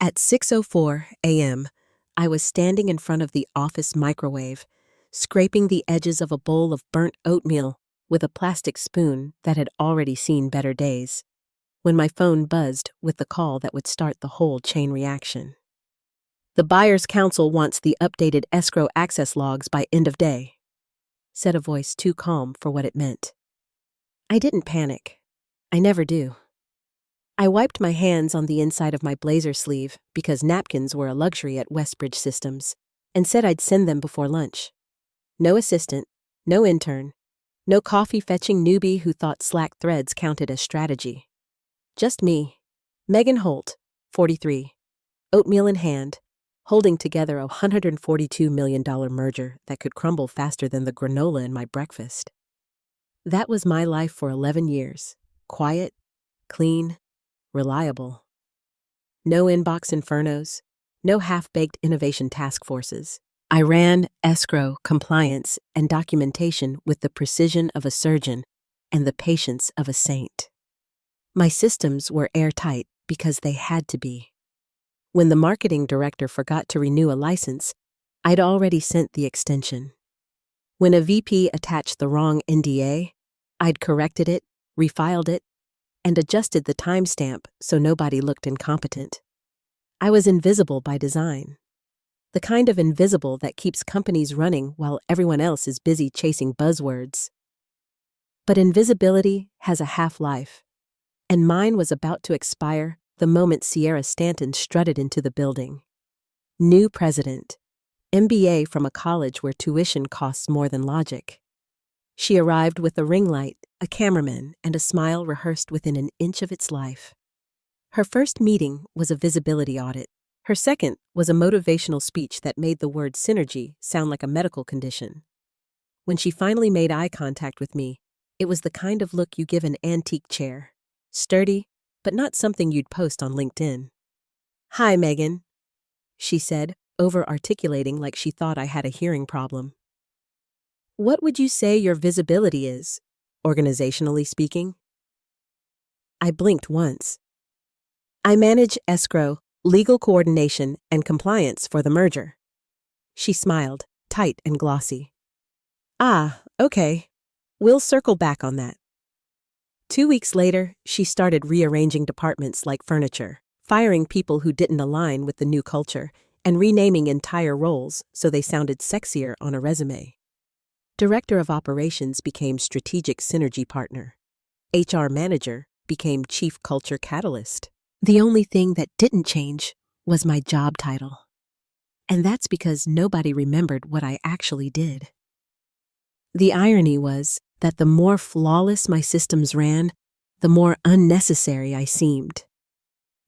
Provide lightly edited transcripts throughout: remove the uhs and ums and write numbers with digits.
At 6:04 a.m., I was standing in front of the office microwave, scraping the edges of a bowl of burnt oatmeal with a plastic spoon that had already seen better days, when my phone buzzed with the call that would start the whole chain reaction. "The Buyer's Council wants the updated escrow access logs by end of day," said a voice too calm for what it meant. I didn't panic. I never do. I wiped my hands on the inside of my blazer sleeve because napkins were a luxury at Westbridge Systems, and said I'd send them before lunch. No assistant, no intern, no coffee-fetching newbie who thought Slack threads counted as strategy. Just me, Megan Holt, 43, oatmeal in hand, holding together a $142 million merger that could crumble faster than the granola in my breakfast. That was my life for 11 years. Quiet, clean, reliable. No inbox infernos, no half-baked innovation task forces. I ran escrow, compliance, and documentation with the precision of a surgeon and the patience of a saint. My systems were airtight because they had to be. When the marketing director forgot to renew a license, I'd already sent the extension. When a VP attached the wrong NDA, I'd corrected it, refiled it, and adjusted the timestamp so nobody looked incompetent. I was invisible by design. The kind of invisible that keeps companies running while everyone else is busy chasing buzzwords. But invisibility has a half-life, and mine was about to expire the moment Sierra Stanton strutted into the building. New president, MBA from a college where tuition costs more than logic. She arrived with a ring light, a cameraman, and a smile rehearsed within an inch of its life. Her first meeting was a visibility audit. Her second was a motivational speech that made the word synergy sound like a medical condition. When she finally made eye contact with me, it was the kind of look you give an antique chair. Sturdy, but not something you'd post on LinkedIn. "Hi, Megan," she said, over-articulating like she thought I had a hearing problem. "What would you say your visibility is, organizationally speaking?" I blinked once. "I manage escrow, legal coordination, and compliance for the merger." She smiled, tight and glossy. "Ah, okay. We'll circle back on that." 2 weeks later, she started rearranging departments like furniture, firing people who didn't align with the new culture, and renaming entire roles so they sounded sexier on a resume. Director of Operations became Strategic Synergy Partner. HR Manager became Chief Culture Catalyst. The only thing that didn't change was my job title. And that's because nobody remembered what I actually did. The irony was that the more flawless my systems ran, the more unnecessary I seemed.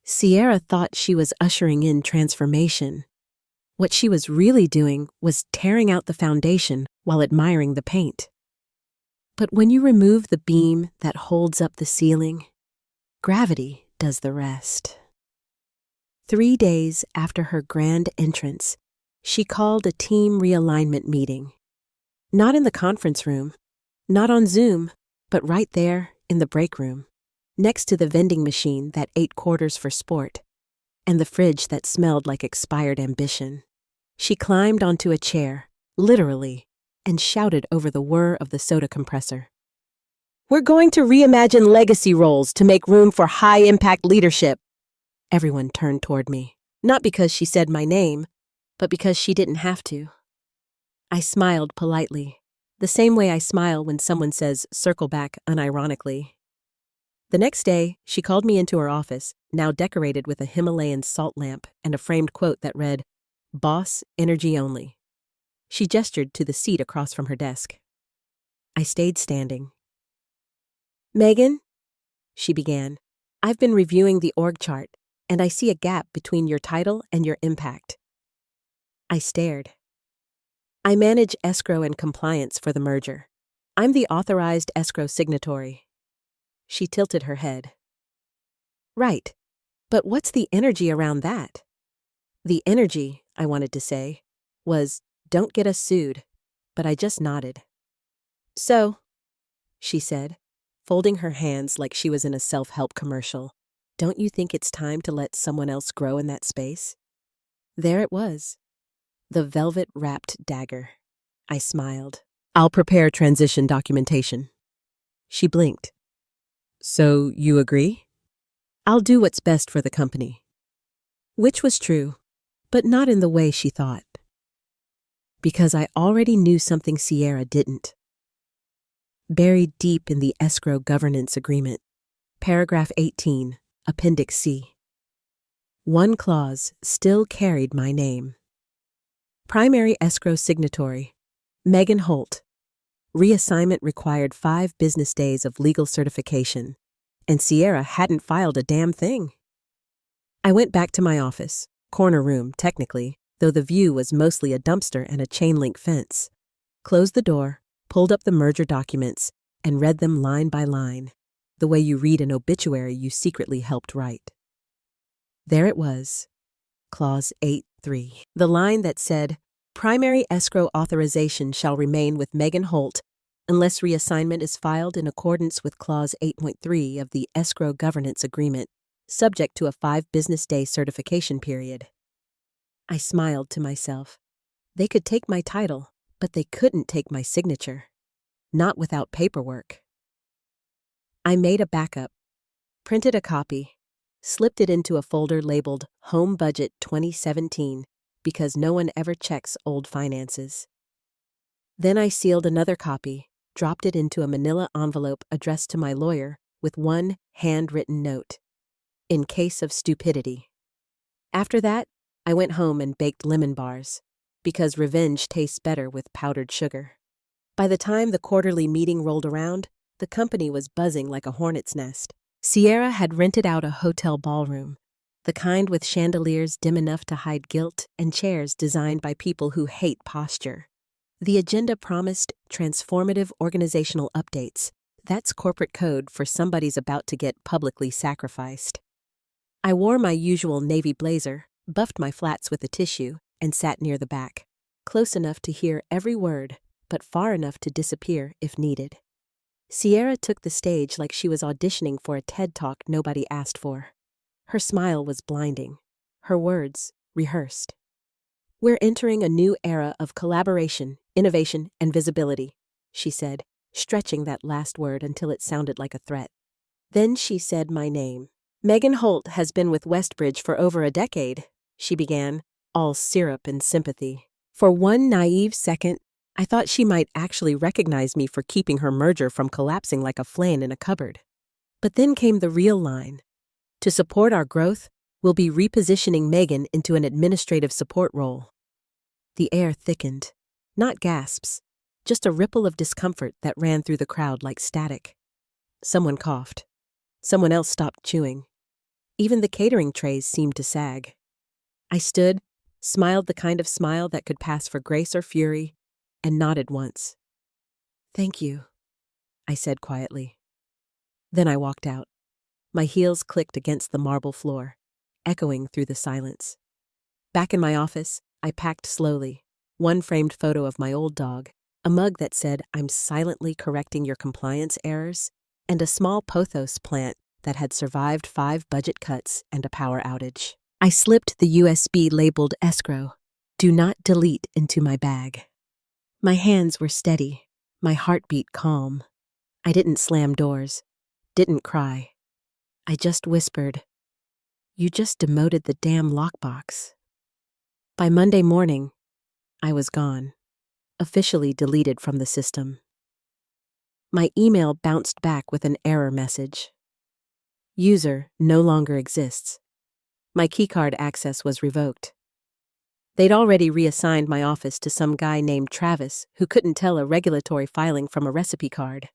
Sierra thought she was ushering in transformation. What she was really doing was tearing out the foundation while admiring the paint. But when you remove the beam that holds up the ceiling, gravity does the rest. 3 days after her grand entrance, she called a team realignment meeting. Not in the conference room, not on Zoom, but right there in the break room, next to the vending machine that ate quarters for sport, and the fridge that smelled like expired ambition. She climbed onto a chair, literally, and shouted over the whir of the soda compressor. "We're going to reimagine legacy roles to make room for high-impact leadership." Everyone turned toward me, not because she said my name, but because she didn't have to. I smiled politely, the same way I smile when someone says "circle back" unironically. The next day, she called me into her office, now decorated with a Himalayan salt lamp and a framed quote that read, "Boss, energy only." She gestured to the seat across from her desk. I stayed standing. "Megan," she began, "I've been reviewing the org chart, and I see a gap between your title and your impact." I stared. "I manage escrow and compliance for the merger. I'm the authorized escrow signatory." She tilted her head. "Right, but what's the energy around that?" The energy, I wanted to say, was, "Don't get us sued," but I just nodded. "So," she said, folding her hands like she was in a self-help commercial, Don't you think it's time to let someone else grow in that space? There it was, the velvet-wrapped dagger. I smiled. I'll prepare transition documentation. She blinked. So you agree? I'll do what's best for the company. Which was true, but not in the way she thought. Because I already knew something Sierra didn't. Buried deep in the Escrow governance agreement, paragraph 18, Appendix C. One clause still carried my name. Primary escrow signatory, Megan Holt. Reassignment required 5 business days of legal certification, and Sierra hadn't filed a damn thing. I went back to my office, corner room, technically, though the view was mostly a dumpster and a chain-link fence. Closed the door, pulled up the merger documents, and read them line by line, the way you read an obituary you secretly helped write. There it was, Clause 8.3, the line that said, primary escrow authorization shall remain with Megan Holt unless reassignment is filed in accordance with Clause 8.3 of the Escrow Governance Agreement, subject to a 5-business-day certification period. I smiled to myself. They could take my title, but they couldn't take my signature. Not without paperwork. I made a backup, printed a copy, slipped it into a folder labeled Home Budget 2017 because no one ever checks old finances. Then I sealed another copy, dropped it into a manila envelope addressed to my lawyer with one handwritten note, in case of stupidity. After that, I went home and baked lemon bars, because revenge tastes better with powdered sugar. By the time the quarterly meeting rolled around, the company was buzzing like a hornet's nest. Sierra had rented out a hotel ballroom, the kind with chandeliers dim enough to hide guilt and chairs designed by people who hate posture. The agenda promised transformative organizational updates. That's corporate code for somebody's about to get publicly sacrificed. I wore my usual navy blazer, buffed my flats with a tissue, and sat near the back, close enough to hear every word, but far enough to disappear if needed. Sierra took the stage like she was auditioning for a TED Talk nobody asked for. Her smile was blinding. Her words rehearsed. We're entering a new era of collaboration, innovation, and visibility, she said, stretching that last word until it sounded like a threat. Then she said my name. Megan Holt has been with Westbridge for over a decade, she began, all syrup and sympathy. For one naive second, I thought she might actually recognize me for keeping her merger from collapsing like a flan in a cupboard. But then came the real line. To support our growth, we'll be repositioning Megan into an administrative support role. The air thickened. Not gasps, just a ripple of discomfort that ran through the crowd like static. Someone coughed. Someone else stopped chewing. Even the catering trays seemed to sag. I stood, smiled the kind of smile that could pass for grace or fury, and nodded once. Thank you, I said quietly. Then I walked out. My heels clicked against the marble floor, echoing through the silence. Back in my office, I packed slowly, one framed photo of my old dog, a mug that said, I'm silently correcting your compliance errors, and a small pothos plant that had survived 5 budget cuts and a power outage. I slipped the USB labeled Escrow, do not delete, into my bag. My hands were steady, my heartbeat calm. I didn't slam doors, didn't cry. I just whispered, you just demoted the damn lockbox. By Monday morning, I was gone, officially deleted from the system. My email bounced back with an error message. User no longer exists. My keycard access was revoked. They'd already reassigned my office to some guy named Travis who couldn't tell a regulatory filing from a recipe card.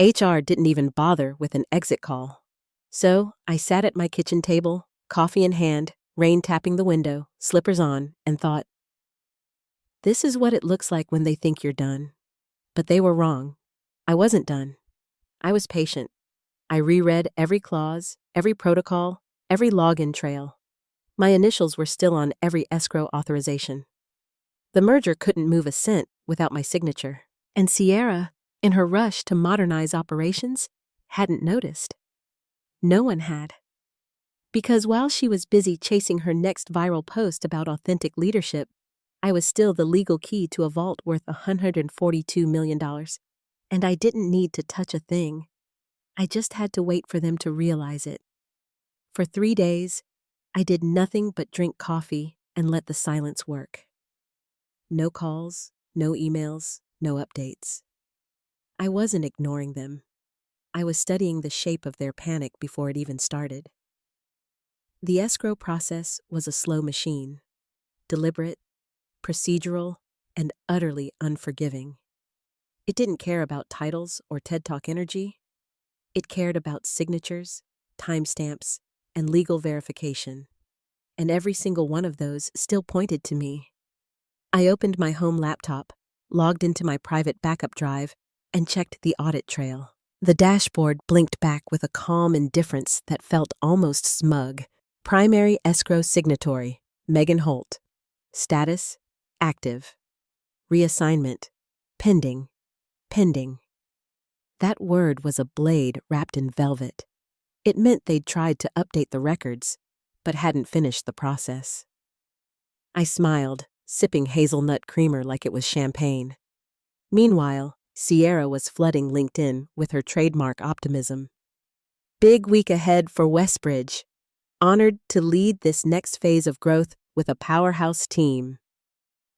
HR didn't even bother with an exit call. So I sat at my kitchen table, coffee in hand, rain tapping the window, slippers on, and thought, this is what it looks like when they think you're done. But they were wrong. I wasn't done. I was patient. I reread every clause, every protocol, every login trail. My initials were still on every escrow authorization. The merger couldn't move a cent without my signature, and Sierra, in her rush to modernize operations, hadn't noticed. No one had. Because while she was busy chasing her next viral post about authentic leadership, I was still the legal key to a vault worth $142 million. And I didn't need to touch a thing. I just had to wait for them to realize it. For 3 days, I did nothing but drink coffee and let the silence work. No calls, no emails, no updates. I wasn't ignoring them. I was studying the shape of their panic before it even started. The escrow process was a slow machine, deliberate, procedural, and utterly unforgiving. It didn't care about titles or TED Talk energy. It cared about signatures, timestamps, and legal verification. And every single one of those still pointed to me. I opened my home laptop, logged into my private backup drive, and checked the audit trail. The dashboard blinked back with a calm indifference that felt almost smug. Primary escrow signatory, Megan Holt. Status, active. Reassignment, pending. That word was a blade wrapped in velvet. It meant they'd tried to update the records, but hadn't finished the process. I smiled, sipping hazelnut creamer like it was champagne. Meanwhile, Sierra was flooding LinkedIn with her trademark optimism. Big week ahead for Westbridge. Honored to lead this next phase of growth with a powerhouse team.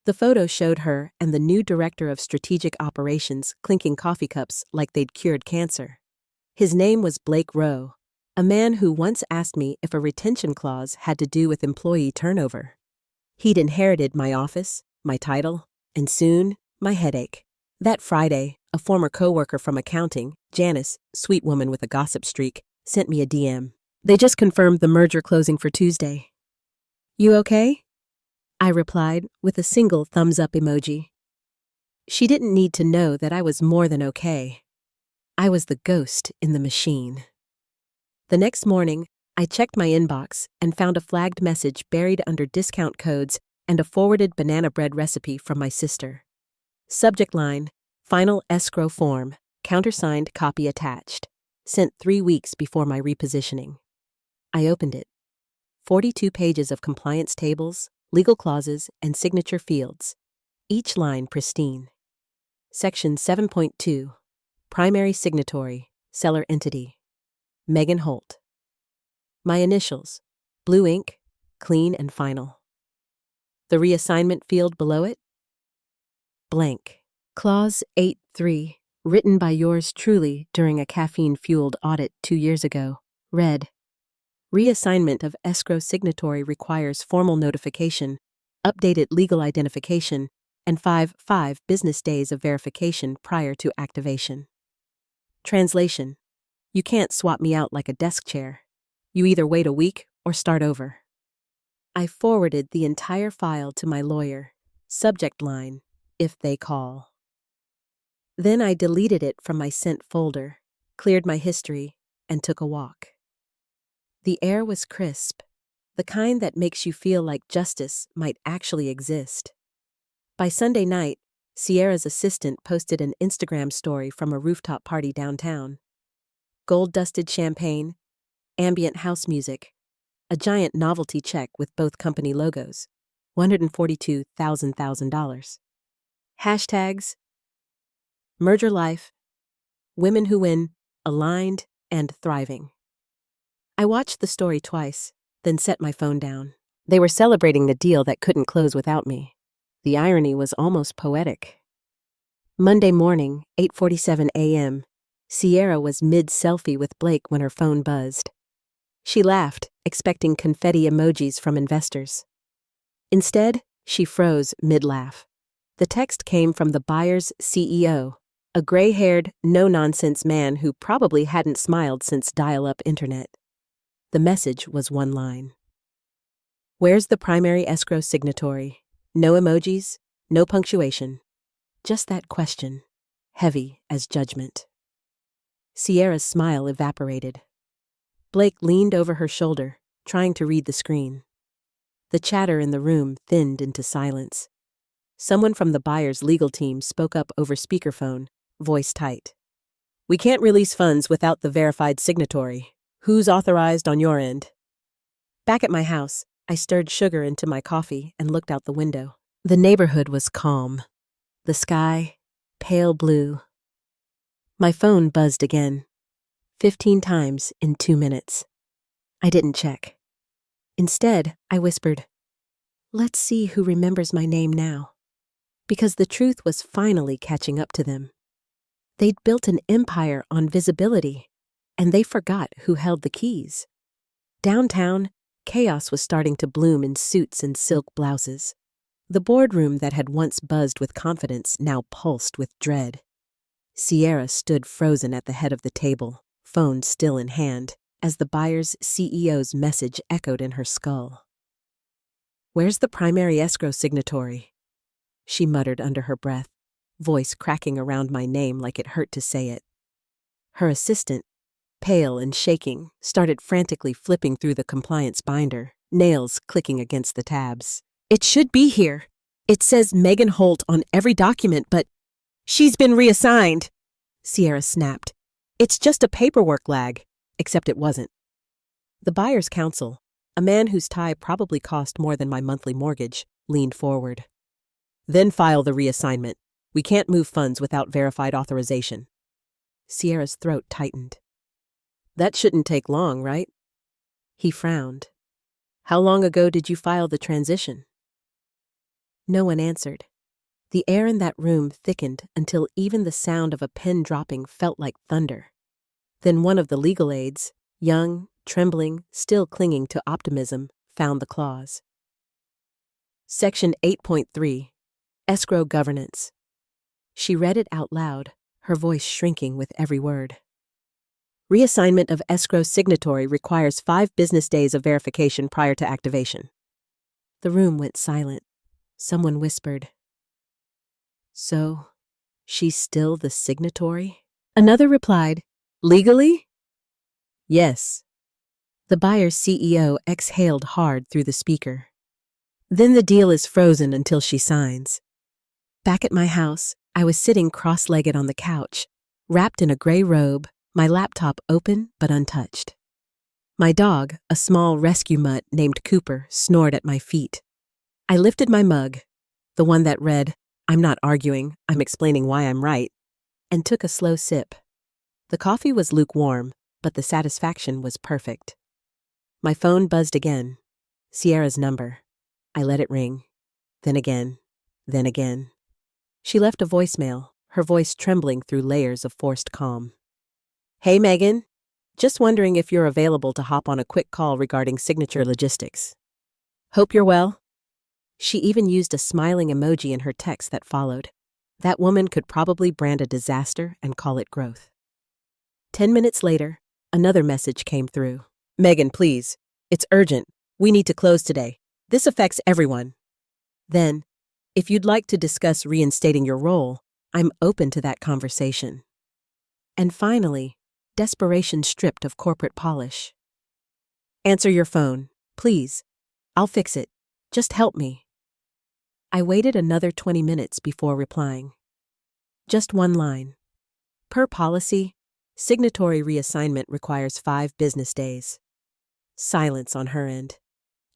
The photo showed her and the new director of strategic operations clinking coffee cups like they'd cured cancer. His name was Blake Rowe, a man who once asked me if a retention clause had to do with employee turnover. He'd inherited my office, my title, and soon, my headache. That Friday, a former coworker from accounting, Janice, sweet woman with a gossip streak, sent me a DM. They just confirmed the merger closing for Tuesday. You okay? I replied with a single thumbs-up emoji. She didn't need to know that I was more than okay. I was the ghost in the machine. The next morning, I checked my inbox and found a flagged message buried under discount codes and a forwarded banana bread recipe from my sister. Subject line, final escrow form, countersigned copy attached, sent 3 weeks before my repositioning. I opened it. 42 pages of compliance tables, legal clauses, and signature fields, each line pristine. Section 7.2, Primary Signatory, Seller Entity, Megan Holt. My initials, blue ink, clean and final. The reassignment field below it? Blank. Clause 8.3, written by yours truly during a caffeine-fueled audit 2 years ago, read, Reassignment of escrow signatory requires formal notification, updated legal identification, and 5 business days of verification prior to activation. Translation: You can't swap me out like a desk chair. You either wait a week or start over. I forwarded the entire file to my lawyer. Subject line, if they call. Then I deleted it from my sent folder, cleared my history, and took a walk. The air was crisp, the kind that makes you feel like justice might actually exist. By Sunday night, Sierra's assistant posted an Instagram story from a rooftop party downtown. Gold-dusted champagne, ambient house music, a giant novelty check with both company logos, $142,000. Hashtags, merger life, women who win, aligned, and thriving. I watched the story twice, then set my phone down. They were celebrating the deal that couldn't close without me. The irony was almost poetic. Monday morning, 8:47 a.m., Sierra was mid-selfie with Blake when her phone buzzed. She laughed, expecting confetti emojis from investors. Instead, she froze mid-laugh. The text came from the buyer's CEO, a gray-haired, no-nonsense man who probably hadn't smiled since dial-up internet. The message was one line. Where's the primary escrow signatory? No emojis, no punctuation. Just that question, heavy as judgment. Sierra's smile evaporated. Blake leaned over her shoulder, trying to read the screen. The chatter in the room thinned into silence. Someone from the buyer's legal team spoke up over speakerphone, voice tight. We can't release funds without the verified signatory. Who's authorized on your end? Back at my house, I stirred sugar into my coffee and looked out the window. The neighborhood was calm. The sky, pale blue. My phone buzzed again, 15 times in 2 minutes. I didn't check. Instead, I whispered, "Let's see who remembers my name now." Because the truth was finally catching up to them. They'd built an empire on visibility, and they forgot who held the keys. Downtown, chaos was starting to bloom in suits and silk blouses. The boardroom that had once buzzed with confidence now pulsed with dread. Sierra stood frozen at the head of the table, phone still in hand, as the buyer's CEO's message echoed in her skull. "Where's the primary escrow signatory?" she muttered under her breath, voice cracking around my name like it hurt to say it. Her assistant, pale and shaking, started frantically flipping through the compliance binder, nails clicking against the tabs. "It should be here. It says Megan Holt on every document, but she's been reassigned," Sierra snapped. "It's just a paperwork lag," except it wasn't. The buyer's counsel, a man whose tie probably cost more than my monthly mortgage, leaned forward. "Then file the reassignment. We can't move funds without verified authorization." Sierra's throat tightened. "That shouldn't take long, right?" He frowned. "How long ago did you file the transition?" No one answered. The air in that room thickened until even the sound of a pen dropping felt like thunder. Then one of the legal aides, young, trembling, still clinging to optimism, found the clause. Section 8.3, Escrow Governance. She read it out loud, her voice shrinking with every word. "Reassignment of escrow signatory requires 5 business days of verification prior to activation." The room went silent. Someone whispered, "So, she's still the signatory?" Another replied, "Legally?" "Yes." The buyer's CEO exhaled hard through the speaker. "Then the deal is frozen until she signs." Back at my house, I was sitting cross-legged on the couch, wrapped in a gray robe, my laptop open but untouched. My dog, a small rescue mutt named Cooper, snored at my feet. I lifted my mug, the one that read, "I'm not arguing, I'm explaining why I'm right," and took a slow sip. The coffee was lukewarm, but the satisfaction was perfect. My phone buzzed again. Sierra's number. I let it ring. Then again. Then again. She left a voicemail, her voice trembling through layers of forced calm. "Hey, Megan. Just wondering if you're available to hop on a quick call regarding signature logistics. Hope you're well." She even used a smiling emoji in her text that followed. That woman could probably brand a disaster and call it growth. 10 minutes later, another message came through. "Megan, please. It's urgent. We need to close today. This affects everyone." Then, "If you'd like to discuss reinstating your role, I'm open to that conversation." And finally, desperation stripped of corporate polish. "Answer your phone, please. I'll fix it. Just help me." I waited another 20 minutes before replying. Just one line. "Per policy, signatory reassignment requires 5 business days." Silence on her end.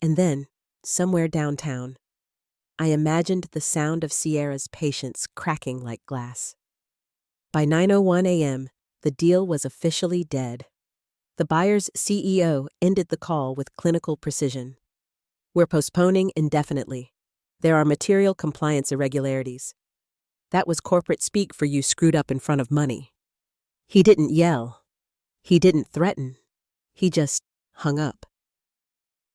And then, somewhere downtown, I imagined the sound of Sierra's patience cracking like glass. By 9:01 a.m., the deal was officially dead. The buyer's CEO ended the call with clinical precision. "We're postponing indefinitely. There are material compliance irregularities." That was corporate speak for you screwed up in front of money. He didn't yell. He didn't threaten. He just hung up.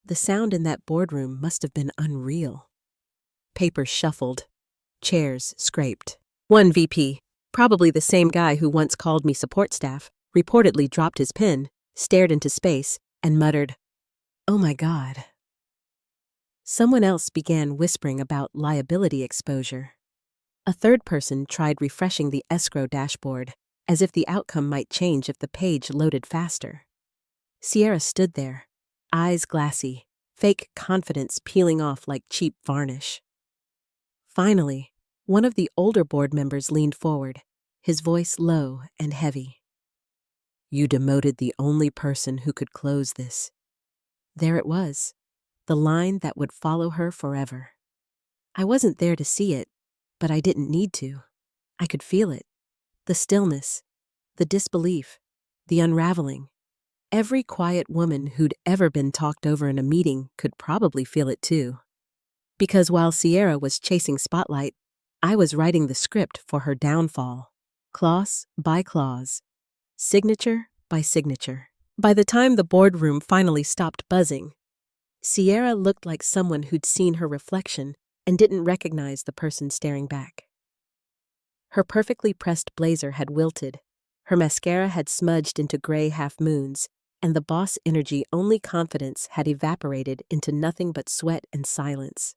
The sound in that boardroom must have been unreal. Papers shuffled. Chairs scraped. One VP, probably the same guy who once called me support staff, reportedly dropped his pen, stared into space, and muttered, "Oh my God." Someone else began whispering about liability exposure. A third person tried refreshing the escrow dashboard, as if the outcome might change if the page loaded faster. Sierra stood there, eyes glassy, fake confidence peeling off like cheap varnish. Finally, one of the older board members leaned forward, his voice low and heavy. "You demoted the only person who could close this. There it was, the line that would follow her forever. I wasn't there to see it, but I didn't need to. I could feel it. The stillness, the disbelief, the unraveling. Every quiet woman who'd ever been talked over in a meeting could probably feel it too. Because while Sierra was chasing spotlight, I was writing the script for her downfall, clause by clause, signature by signature. By the time the boardroom finally stopped buzzing, Sierra looked like someone who'd seen her reflection and didn't recognize the person staring back. Her perfectly pressed blazer had wilted, her mascara had smudged into gray half-moons, and the boss energy-only confidence had evaporated into nothing but sweat and silence.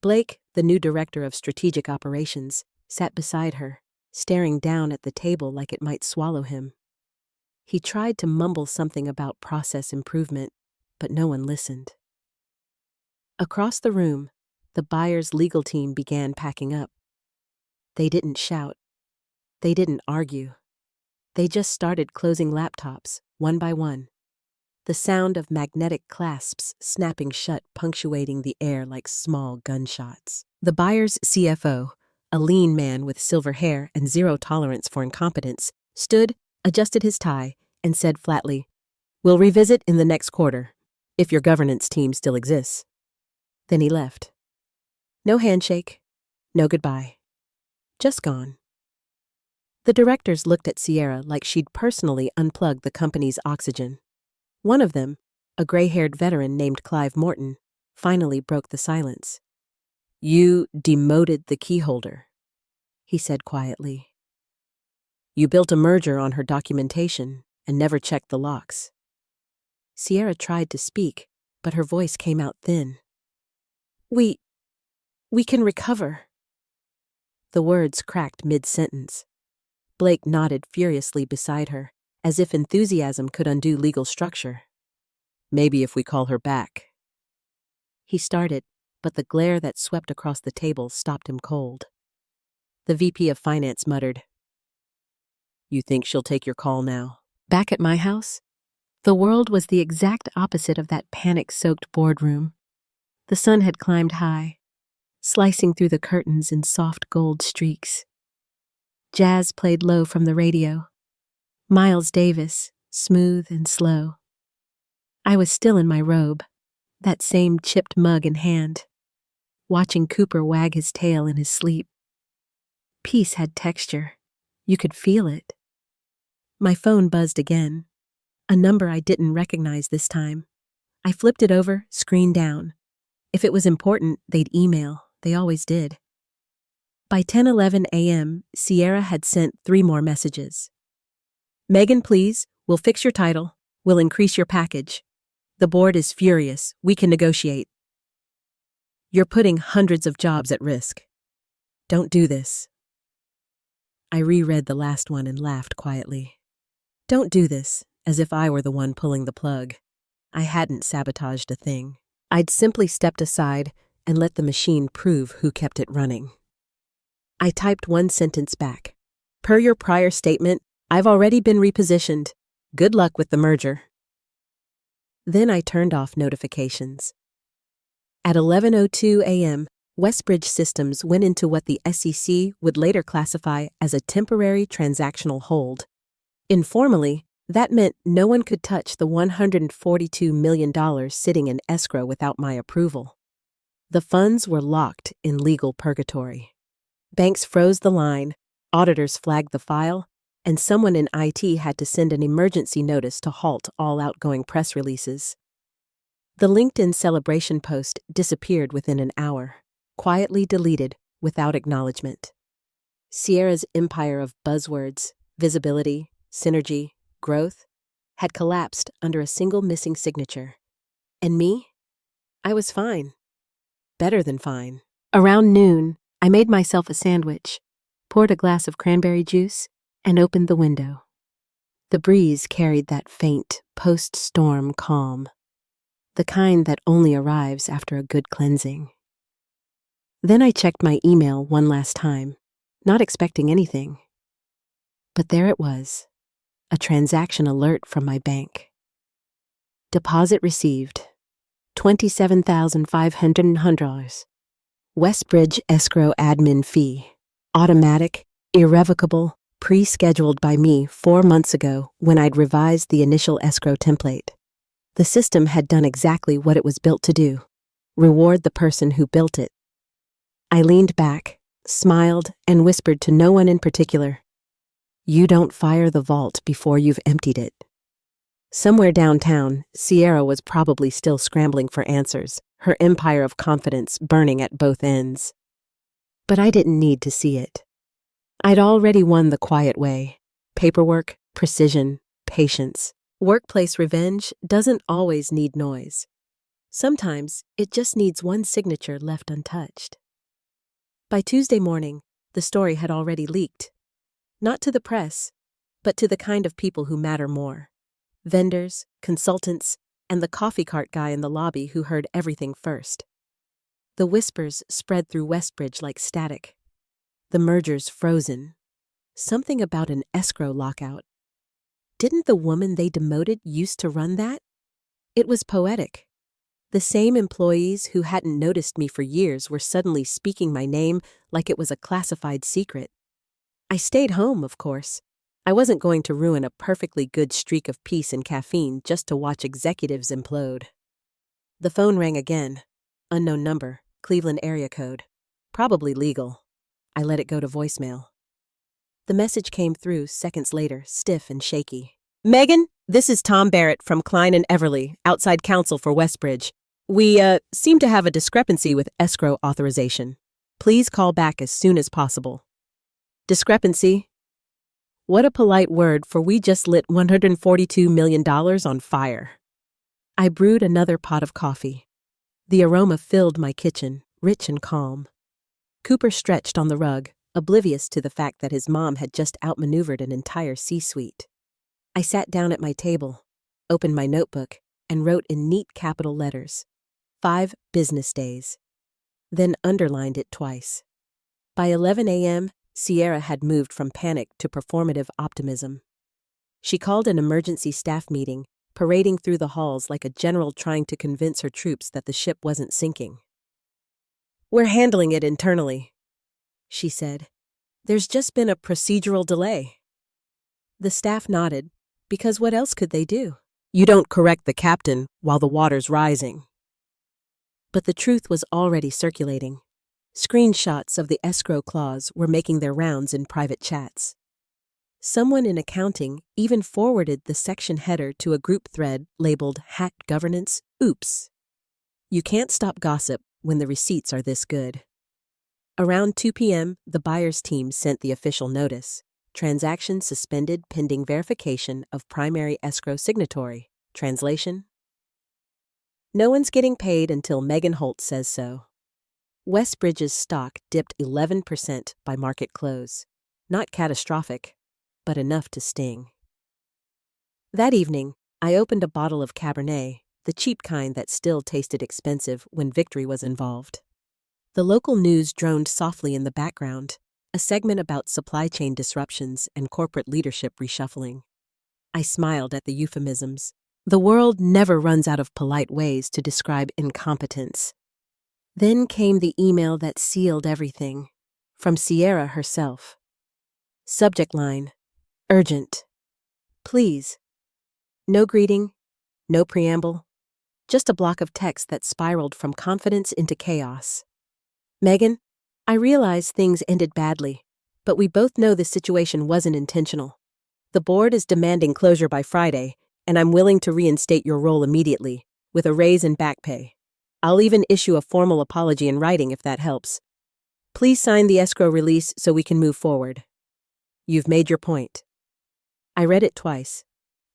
Blake, the new director of strategic operations, sat beside her, staring down at the table like it might swallow him. He tried to mumble something about process improvement, but no one listened. Across the room, the buyer's legal team began packing up. They didn't shout. They didn't argue. They just started closing laptops, one by one. The sound of magnetic clasps snapping shut punctuating the air like small gunshots. The buyer's CFO, a lean man with silver hair and zero tolerance for incompetence, stood, adjusted his tie, and said flatly, "We'll revisit in the next quarter, if your governance team still exists." Then he left. No handshake, no goodbye. Just gone. The directors looked at Sierra like she'd personally unplugged the company's oxygen. One of them, a gray-haired veteran named Clive Morton, finally broke the silence. "You demoted the keyholder," he said quietly. "You built a merger on her documentation and never checked the locks." Sierra tried to speak, but her voice came out thin. We can recover." The words cracked mid-sentence. Blake nodded furiously beside her, as if enthusiasm could undo legal structure. "Maybe if we call her back." He started, but the glare that swept across the table stopped him cold. The VP of Finance muttered, "You think she'll take your call now?" Back at my house, the world was the exact opposite of that panic-soaked boardroom. The sun had climbed high, slicing through the curtains in soft gold streaks. Jazz played low from the radio. Miles Davis, smooth and slow. I was still in my robe, that same chipped mug in hand, watching Cooper wag his tail in his sleep. Peace had texture. You could feel it. My phone buzzed again, a number I didn't recognize this time. I flipped it over, screen down. If it was important, they'd email. They always did. By 10:11 a.m., Sierra had sent 3 more messages. "Megan, please, we'll fix your title. We'll increase your package. The board is furious. We can negotiate. You're putting hundreds of jobs at risk. Don't do this." I reread the last one and laughed quietly. Don't do this, as if I were the one pulling the plug. I hadn't sabotaged a thing. I'd simply stepped aside and let the machine prove who kept it running. I typed one sentence back. "Per your prior statement, I've already been repositioned. Good luck with the merger." Then I turned off notifications. At 11:02 a.m., Westbridge Systems went into what the SEC would later classify as a temporary transactional hold. Informally, that meant no one could touch the $142 million sitting in escrow without my approval. The funds were locked in legal purgatory. Banks froze the line, auditors flagged the file, and someone in IT had to send an emergency notice to halt all outgoing press releases. The LinkedIn celebration post disappeared within an hour, quietly deleted without acknowledgement. Sierra's empire of buzzwords, visibility, synergy, growth, had collapsed under a single missing signature. And me? I was fine. Better than fine. Around noon, I made myself a sandwich, poured a glass of cranberry juice, and opened the window. The breeze carried that faint, post-storm calm, the kind that only arrives after a good cleansing. Then I checked my email one last time, not expecting anything. But there it was, a transaction alert from my bank. Deposit received. $27,500. Westbridge Escrow admin fee. Automatic, irrevocable, pre-scheduled by me 4 months ago when I'd revised the initial escrow template. The system had done exactly what it was built to do: reward the person who built it. I leaned back, smiled, and whispered to no one in particular, "You don't fire the vault before you've emptied it." Somewhere downtown, Sierra was probably still scrambling for answers, her empire of confidence burning at both ends. But I didn't need to see it. I'd already won the quiet way: paperwork, precision, patience. Workplace revenge doesn't always need noise. Sometimes it just needs one signature left untouched. By Tuesday morning, the story had already leaked. Not to the press, but to the kind of people who matter more: vendors, consultants, and the coffee cart guy in the lobby who heard everything first. The whispers spread through Westbridge like static. The mergers frozen. Something about an escrow lockout. Didn't the woman they demoted used to run that? It was poetic. The same employees who hadn't noticed me for years were suddenly speaking my name like it was a classified secret. I stayed home, of course. I wasn't going to ruin a perfectly good streak of peace and caffeine just to watch executives implode. The phone rang again. Unknown number, Cleveland area code. Probably legal. I let it go to voicemail. The message came through seconds later, stiff and shaky. "Megan, this is Tom Barrett from Klein and Everly, outside counsel for Westbridge. We seem to have a discrepancy with escrow authorization. Please call back as soon as possible." Discrepancy? What a polite word for we just lit $142 million on fire. I brewed another pot of coffee. The aroma filled my kitchen, rich and calm. Cooper stretched on the rug, oblivious to the fact that his mom had just outmaneuvered an entire C-suite. I sat down at my table, opened my notebook, and wrote in neat capital letters, 5 business days, then underlined it twice. By 11 a.m., Sierra had moved from panic to performative optimism. She called an emergency staff meeting, parading through the halls like a general trying to convince her troops that the ship wasn't sinking. "We're handling it internally," she said. "There's just been a procedural delay." The staff nodded, because what else could they do? You don't correct the captain while the water's rising. But the truth was already circulating. Screenshots of the escrow clause were making their rounds in private chats. Someone in accounting even forwarded the section header to a group thread labeled "Hacked Governance, Oops." You can't stop gossip when the receipts are this good. Around 2 p.m., the buyer's team sent the official notice: transaction suspended pending verification of primary escrow signatory. Translation? No one's getting paid until Megan Holt says so. Westbridge's stock dipped 11% by market close. Not catastrophic, but enough to sting. That evening, I opened a bottle of Cabernet, the cheap kind that still tasted expensive when victory was involved. The local news droned softly in the background, a segment about supply chain disruptions and corporate leadership reshuffling. I smiled at the euphemisms. The world never runs out of polite ways to describe incompetence. Then came the email that sealed everything, from Sierra herself. Subject line: urgent. Please. No greeting, no preamble, just a block of text that spiraled from confidence into chaos. "Megan, I realize things ended badly, but we both know the situation wasn't intentional. The board is demanding closure by Friday, and I'm willing to reinstate your role immediately, with a raise in back pay. I'll even issue a formal apology in writing if that helps. Please sign the escrow release so we can move forward. You've made your point." I read it twice,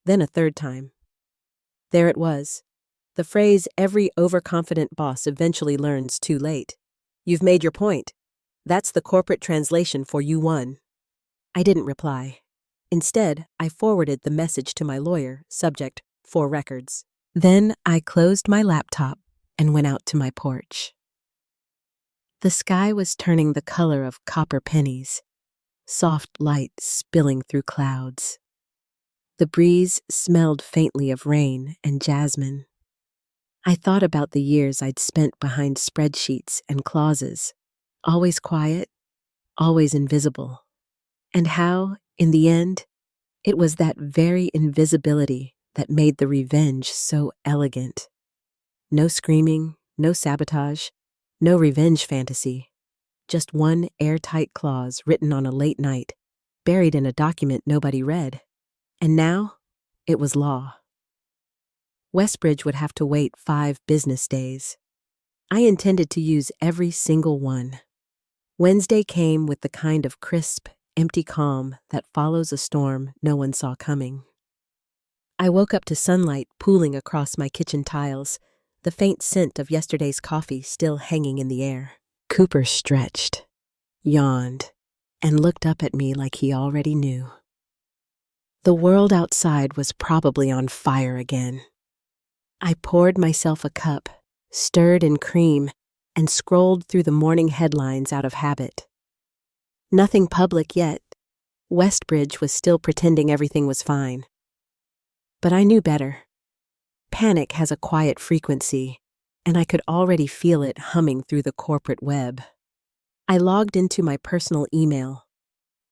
then a third time. There it was, the phrase every overconfident boss eventually learns too late. You've made your point. That's the corporate translation for "you won." I didn't reply. Instead, I forwarded the message to my lawyer, subject, "for records." Then I closed my laptop and went out to my porch. The sky was turning the color of copper pennies, soft light spilling through clouds. The breeze smelled faintly of rain and jasmine. I thought about the years I'd spent behind spreadsheets and clauses, always quiet, always invisible, and how, in the end, it was that very invisibility that made the revenge so elegant. No screaming, no sabotage, no revenge fantasy. Just one airtight clause written on a late night, buried in a document nobody read. And now, it was law. Westbridge would have to wait 5 business days. I intended to use every single one. Wednesday came with the kind of crisp, empty calm that follows a storm no one saw coming. I woke up to sunlight pooling across my kitchen tiles, the faint scent of yesterday's coffee still hanging in the air. Cooper stretched, yawned, and looked up at me like he already knew. The world outside was probably on fire again. I poured myself a cup, stirred in cream, and scrolled through the morning headlines out of habit. Nothing public yet. Westbridge was still pretending everything was fine. But I knew better. Panic has a quiet frequency, and I could already feel it humming through the corporate web. I logged into my personal email.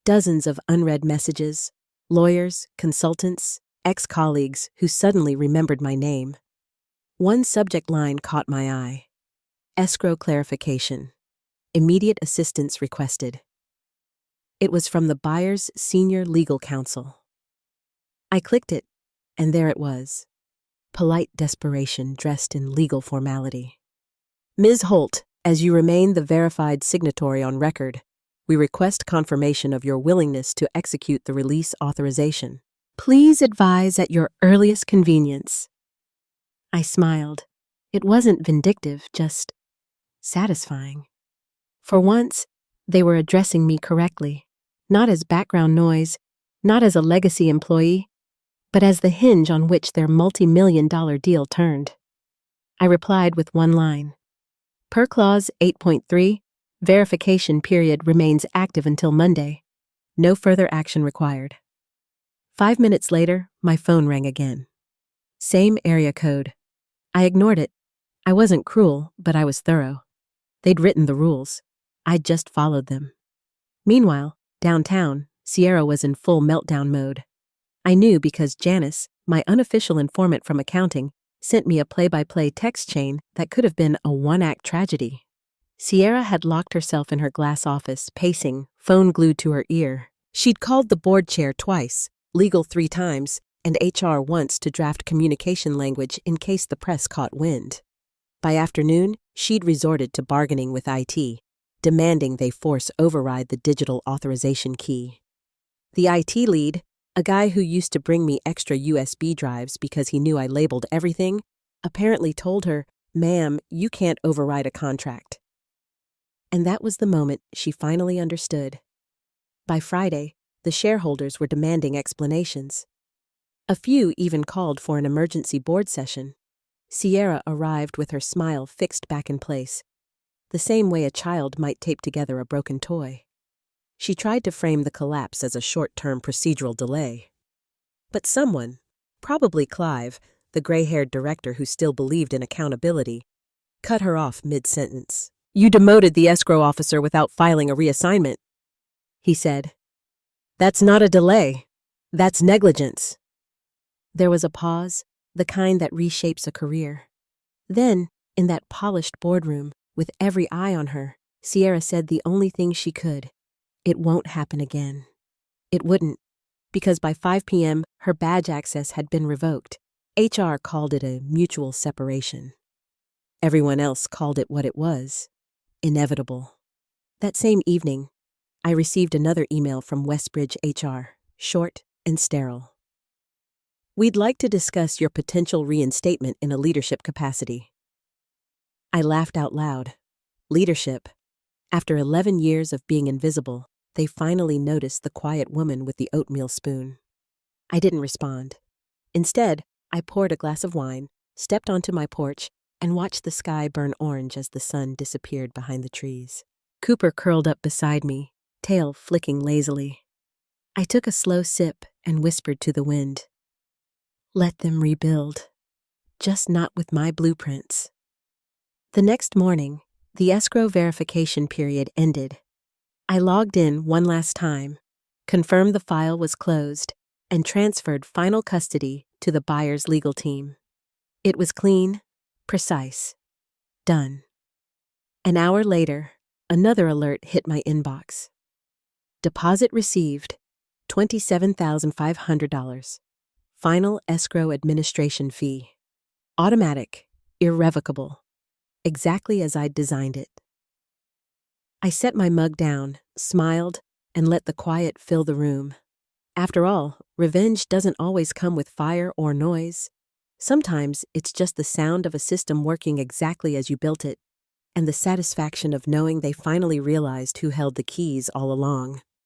Dozens of unread messages, lawyers, consultants, ex-colleagues who suddenly remembered my name. One subject line caught my eye. Escrow clarification. Immediate assistance requested. It was from the buyer's senior legal counsel. I clicked it, and there it was. Polite desperation dressed in legal formality. Ms. Holt, as you remain the verified signatory on record, we request confirmation of your willingness to execute the release authorization. Please advise at your earliest convenience. I smiled. It wasn't vindictive, just satisfying. For once, they were addressing me correctly, not as background noise, not as a legacy employee, but as the hinge on which their multi-million-dollar deal turned. I replied with one line. Per clause 8.3, verification period remains active until Monday. No further action required. 5 minutes later, my phone rang again. Same area code. I ignored it. I wasn't cruel, but I was thorough. They'd written the rules. I'd just followed them. Meanwhile, downtown, Sierra was in full meltdown mode. I knew because Janice, my unofficial informant from accounting, sent me a play-by-play text chain that could have been a one-act tragedy. Sierra had locked herself in her glass office, pacing, phone glued to her ear. She'd called the board chair twice, legal 3 times, and HR once to draft communication language in case the press caught wind. By afternoon, she'd resorted to bargaining with IT, demanding they force override the digital authorization key. The IT lead, a guy who used to bring me extra USB drives because he knew I labeled everything, apparently told her, "Ma'am, you can't override a contract." And that was the moment she finally understood. By Friday, the shareholders were demanding explanations. A few even called for an emergency board session. Sierra arrived with her smile fixed back in place, the same way a child might tape together a broken toy. She tried to frame the collapse as a short-term procedural delay. But someone, probably Clive, the gray-haired director who still believed in accountability, cut her off mid-sentence. "You demoted the escrow officer without filing a reassignment," he said. "That's not a delay. That's negligence." There was a pause, the kind that reshapes a career. Then, in that polished boardroom, with every eye on her, Sierra said the only thing she could. It won't happen again. It wouldn't, because by 5 p.m., her badge access had been revoked. HR called it a mutual separation. Everyone else called it what it was, inevitable. That same evening, I received another email from Westbridge HR, short and sterile. "We'd like to discuss your potential reinstatement in a leadership capacity." I laughed out loud. Leadership. After 11 years of being invisible, they finally noticed the quiet woman with the oatmeal spoon. I didn't respond. Instead, I poured a glass of wine, stepped onto my porch, and watched the sky burn orange as the sun disappeared behind the trees. Cooper curled up beside me, tail flicking lazily. I took a slow sip and whispered to the wind, Let them rebuild, just not with my blueprints. The next morning, the escrow verification period ended. I logged in one last time, confirmed the file was closed, and transferred final custody to the buyer's legal team. It was clean, precise, done. An hour later, another alert hit my inbox. Deposit received, $27,500. Final escrow administration fee. Automatic, irrevocable. Exactly as I'd designed it. I set my mug down, smiled, and let the quiet fill the room. After all, revenge doesn't always come with fire or noise. Sometimes it's just the sound of a system working exactly as you built it, and the satisfaction of knowing they finally realized who held the keys all along.